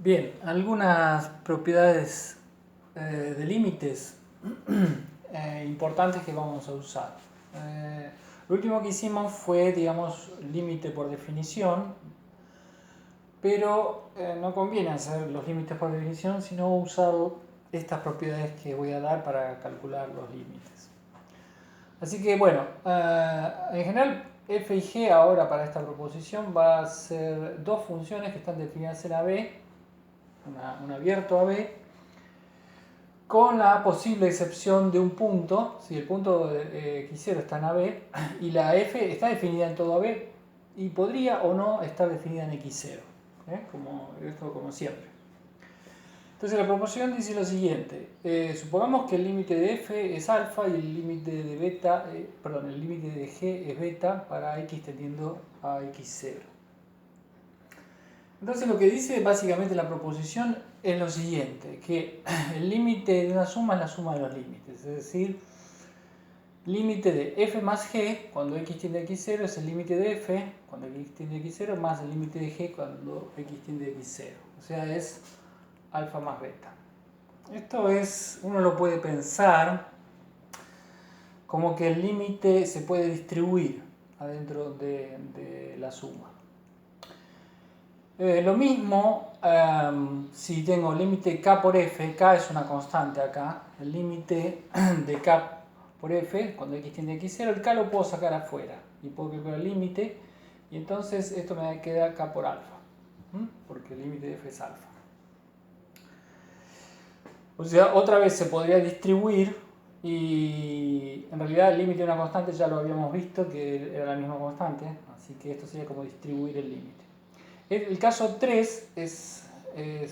Bien, algunas propiedades de límites importantes que vamos a usar. Lo último que hicimos fue, digamos, límite por definición, pero no conviene hacer los límites por definición, sino usar estas propiedades que voy a dar para calcular los límites. Así que bueno, en general f y g ahora para esta proposición va a ser dos funciones que están definidas en AB, un abierto AB, con la posible excepción de un punto, si el punto x0 está en AB y la f está definida en todo AB y podría o no estar definida en x0, esto como siempre. Entonces la proposición dice lo siguiente: supongamos que el límite de f es alfa y el límite de beta, el límite de g es beta para x tendiendo a x0. Entonces lo que dice básicamente la proposición es lo siguiente, que el límite de una suma es la suma de los límites, es decir, límite de f más g cuando x tiende a x0 es el límite de f cuando x tiende a x0 más el límite de g cuando x tiende a x0, o sea, es alfa más beta. Esto es, uno lo puede pensar como que el límite se puede distribuir adentro de la suma. Lo mismo si tengo límite k por f, k es una constante acá, el límite de k por f, cuando x tiende a x0, el k lo puedo sacar afuera y puedo calcular el límite y entonces esto me queda k por alfa, porque el límite de f es alfa. O sea, otra vez se podría distribuir y en realidad el límite de una constante ya lo habíamos visto que era la misma constante, así que esto sería como distribuir el límite. El caso 3 es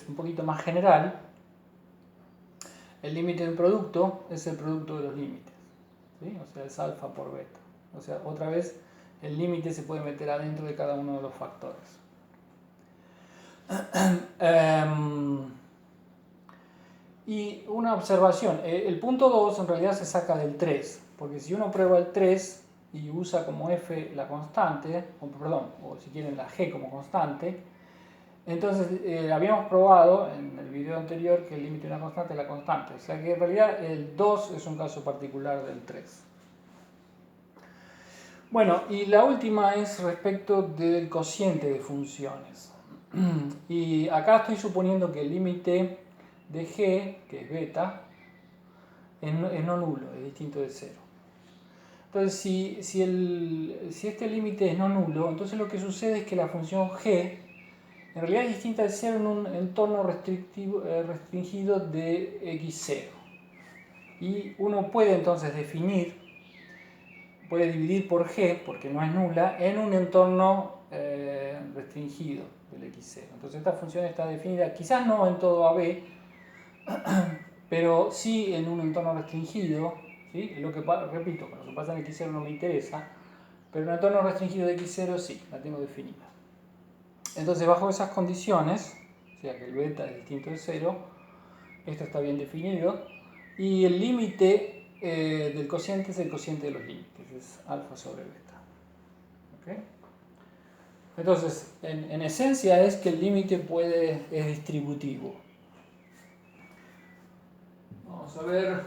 un poquito más general. El límite de un producto es el producto de los límites, ¿sí? O sea, es alfa por beta. O sea, otra vez el límite se puede meter adentro de cada uno de los factores. Y una observación, el punto 2 en realidad se saca del 3, porque si uno prueba el 3 y usa como f la constante, o si quieren la g como constante, entonces habíamos probado en el video anterior que el límite de una constante es la constante, o sea que en realidad el 2 es un caso particular del 3. Bueno, y la última es respecto del cociente de funciones. Y acá estoy suponiendo que el límite de g, que es beta, es no nulo, es distinto de 0. Entonces, si este límite es no nulo, entonces lo que sucede es que la función g en realidad es distinta de 0 en un entorno restringido de x0. Y uno puede entonces puede dividir por g, porque no es nula, en un entorno restringido del x0. Entonces esta función está definida, quizás no en todo AB, pero sí en un entorno restringido, ¿sí? Lo que, repito, lo que pasa en x0 no me interesa, pero en un entorno restringido de x0 sí, la tengo definida. Entonces bajo esas condiciones, o sea que el beta es distinto de 0, esto está bien definido, y el límite del cociente es el cociente de los límites, es alfa sobre beta. ¿Okay? Entonces, en esencia es que el límite es distributivo. Vamos a ver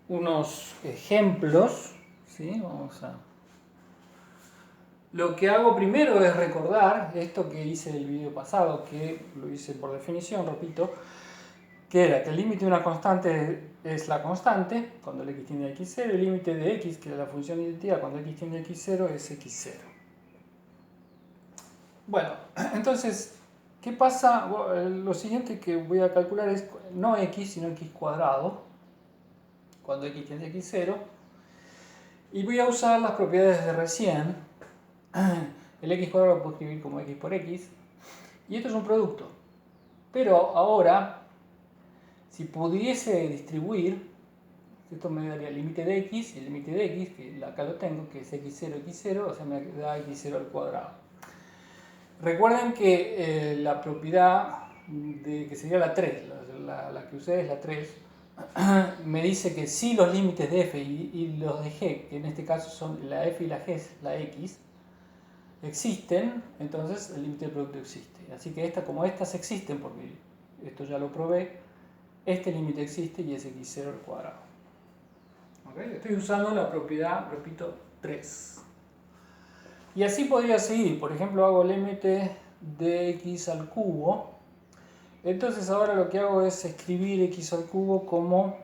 unos ejemplos, ¿sí? Lo que hago primero es recordar esto que hice en el video pasado, que lo hice por definición, repito, que era que el límite de una constante es la constante cuando el x tiende a x0, y el límite de x, que es la función de identidad cuando x tiende a x0, es x0. Bueno, entonces, ¿qué pasa? Lo siguiente que voy a calcular es no x, sino x cuadrado, cuando x tiende a x0, y voy a usar las propiedades de recién. El x cuadrado lo puedo escribir como x por x, y esto es un producto. Pero ahora, si pudiese distribuir, esto me daría el límite de x y el límite de x, que acá lo tengo, que es x0, x0, o sea, me da x0 al cuadrado. Recuerden que la propiedad que sería la 3, la que usé es la 3, me dice que si los límites de f y los de g, que en este caso son la f y la g es la x, existen, entonces el límite del producto existe. Así que como estas existen, porque esto ya lo probé, este límite existe y es x0 al cuadrado. ¿Okay? Estoy usando la propiedad, repito, 3. Y así podría seguir. Por ejemplo, hago el límite de x al cubo. Entonces ahora lo que hago es escribir x al cubo como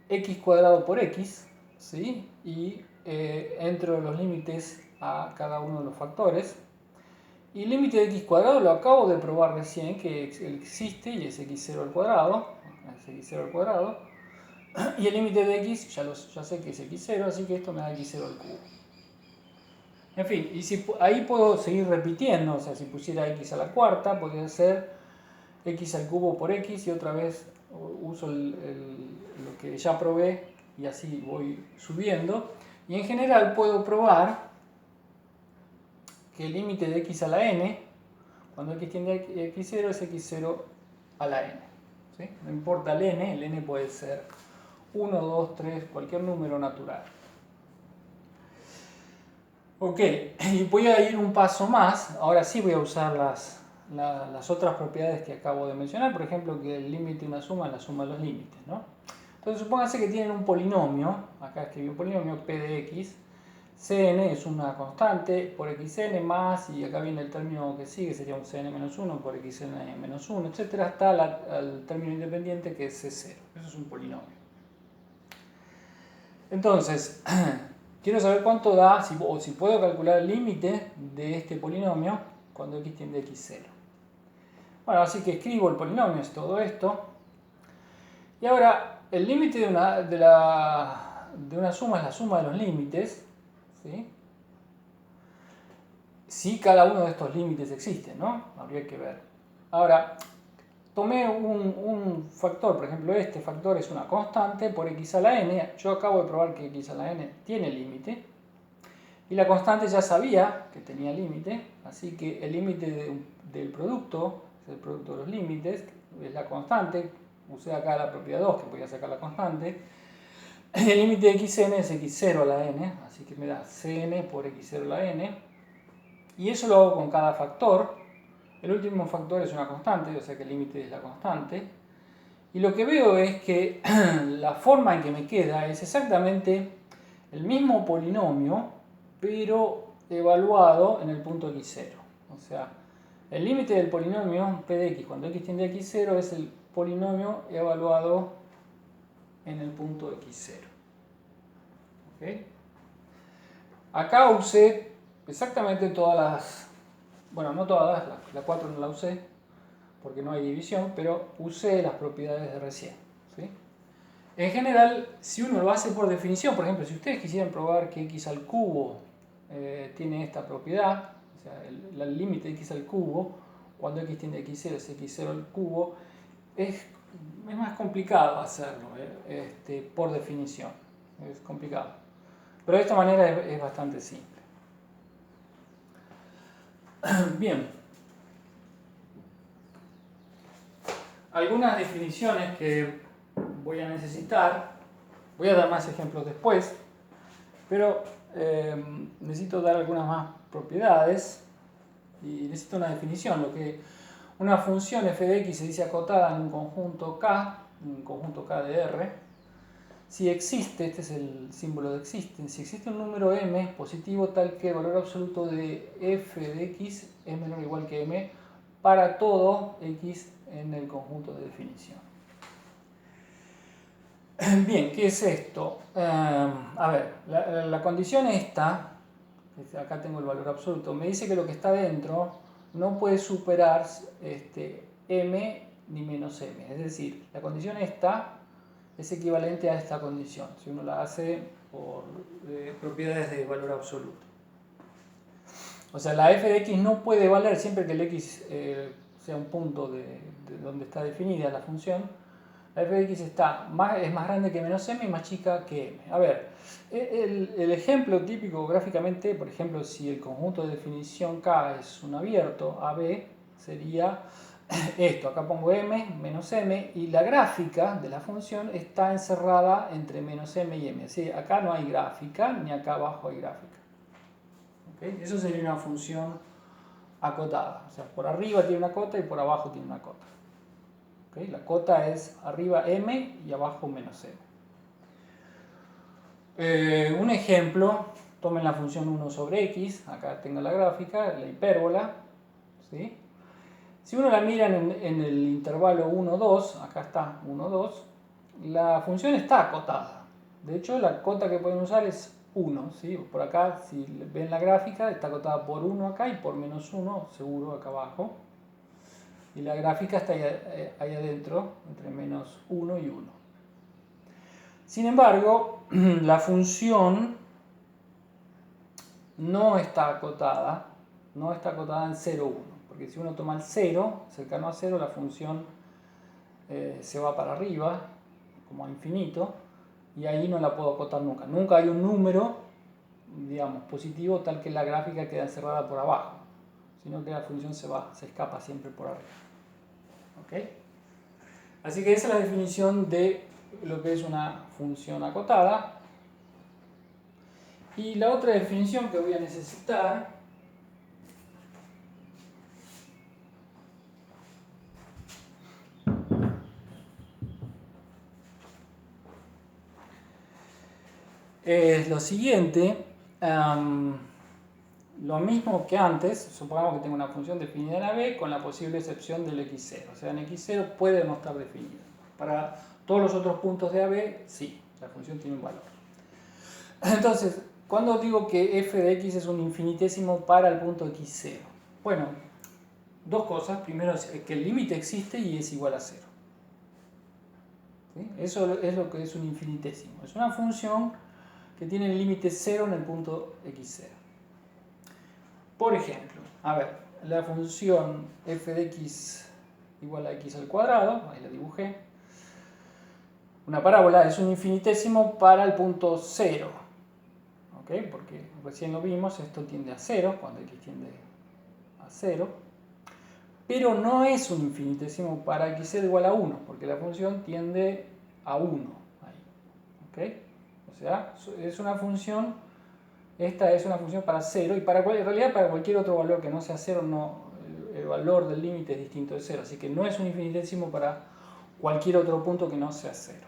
x cuadrado por x, ¿sí? Y entro los límites a cada uno de los factores. Y el límite de x cuadrado lo acabo de probar recién, que existe y es x0 al cuadrado. Es x0 al cuadrado. Y el límite de x ya sé que es x0, así que esto me da x0 al cubo. En fin, y ahí puedo seguir repitiendo, o sea, si pusiera x a la cuarta, podría ser x al cubo por x y otra vez uso lo que ya probé y así voy subiendo. Y en general puedo probar que el límite de x a la n, cuando x tiende a x0, es x0 a la n. ¿Sí? No importa el n puede ser 1, 2, 3, cualquier número natural. Ok, y voy a ir un paso más. Ahora sí voy a usar las otras propiedades que acabo de mencionar. Por ejemplo, que el límite de una suma es la suma de los límites, ¿no? Entonces, supónganse que tienen un polinomio. Acá escribí un polinomio p de x. Cn es una constante por xn más, y acá viene el término que sigue, sería un cn menos 1 por xn menos 1, etc. hasta el término independiente que es c0. Eso es un polinomio. Entonces, quiero saber cuánto da, o si puedo calcular el límite de este polinomio cuando x tiende a x0. Bueno, así que escribo el polinomio, es todo esto. Y ahora, el límite de una suma es la suma de los límites, ¿sí? Si cada uno de estos límites existe, ¿no? Habría que ver. Ahora, tomé un factor, por ejemplo, este factor es una constante por x a la n. Yo acabo de probar que x a la n tiene límite. Y la constante ya sabía que tenía límite, así que el límite del producto, es el producto de los límites, es la constante. Usé acá la propiedad 2, que voy a sacar la constante. El límite de xn es x0 a la n, así que me da cn por x0 a la n. Y eso lo hago con cada factor. El último factor es una constante, o sea que el límite es la constante. Y lo que veo es que la forma en que me queda es exactamente el mismo polinomio, pero evaluado en el punto x0. O sea, el límite del polinomio p de x cuando x tiende a x0 es el polinomio evaluado en el punto x0. ¿Okay? Acá usé exactamente todas las... Bueno, no todas, la 4 no la usé porque no hay división, pero usé las propiedades de recién. ¿Sí? En general, si uno lo hace por definición, por ejemplo, si ustedes quisieran probar que x al cubo tiene esta propiedad, o sea, el límite de x al cubo, cuando x tiende a x0 es x0 al cubo, es más complicado hacerlo por definición. Es complicado. Pero de esta manera es bastante simple. Bien. Algunas definiciones que voy a necesitar, voy a dar más ejemplos después, pero necesito dar algunas más propiedades y necesito una definición. Una función f de x se dice acotada en un conjunto K, de R. Si existe, este es el símbolo de existen, si existe un número m positivo tal que el valor absoluto de f de x es menor o igual que m para todo x en el conjunto de definición. Bien, ¿qué es esto? A ver, la condición esta, acá tengo el valor absoluto, me dice que lo que está dentro no puede superar m ni menos m. Es decir, la condición esta es equivalente a esta condición, si uno la hace por propiedades de valor absoluto. O sea, la f de x no puede valer siempre que el x sea un punto de donde está definida la función. La f de x es más grande que menos m y más chica que m. A ver, el ejemplo típico gráficamente, por ejemplo, si el conjunto de definición K es un abierto, AB, sería esto. Acá pongo m, menos m, y la gráfica de la función está encerrada entre menos m y m. ¿Sí? Acá no hay gráfica, ni acá abajo hay gráfica. ¿Okay? Eso sería una función acotada. O sea, por arriba tiene una cota y por abajo tiene una cota. ¿Okay? La cota es arriba m y abajo menos m. Un ejemplo, tomen la función 1 sobre x, acá tengo la gráfica, la hipérbola. ¿Sí? Si uno la mira en el intervalo 1, 2, acá está 1, 2, la función está acotada. De hecho, la cota que pueden usar es 1. ¿Sí? Por acá, si ven la gráfica, está acotada por 1 acá y por menos 1, seguro acá abajo. Y la gráfica está ahí adentro, entre menos 1 y 1. Sin embargo, la función no está acotada en 0, 1. Porque si uno toma el 0, cercano a 0, la función se va para arriba, como a infinito, y ahí no la puedo acotar nunca. Nunca hay un número, digamos, positivo tal que la gráfica queda encerrada por abajo, sino que la función se escapa siempre por arriba. ¿Okay? Así que esa es la definición de lo que es una función acotada. Y la otra definición que voy a necesitar es lo siguiente. Lo mismo que antes, supongamos que tengo una función definida en AB con la posible excepción del x0. O sea, en x0 puede no estar definida. Para todos los otros puntos de AB, sí, la función tiene un valor. Entonces, cuando digo que f de x es un infinitésimo para el punto x0? Bueno, dos cosas. Primero es que el límite existe y es igual a 0. ¿Sí? Eso es lo que es un infinitésimo. Es una función que tiene el límite 0 en el punto x0. Por ejemplo, a ver, la función f de x igual a x al cuadrado, ahí la dibujé. Una parábola es un infinitésimo para el punto 0. ¿Okay? Porque recién lo vimos, esto tiende a 0, cuando x tiende a 0. Pero no es un infinitésimo para x0 igual a 1, porque la función tiende a 1. Ahí. ¿Okay? O sea, es una función, esta es una función para 0 y en realidad para cualquier otro valor que no sea 0, el valor del límite es distinto de 0. Así que no es un infinitésimo para cualquier otro punto que no sea 0.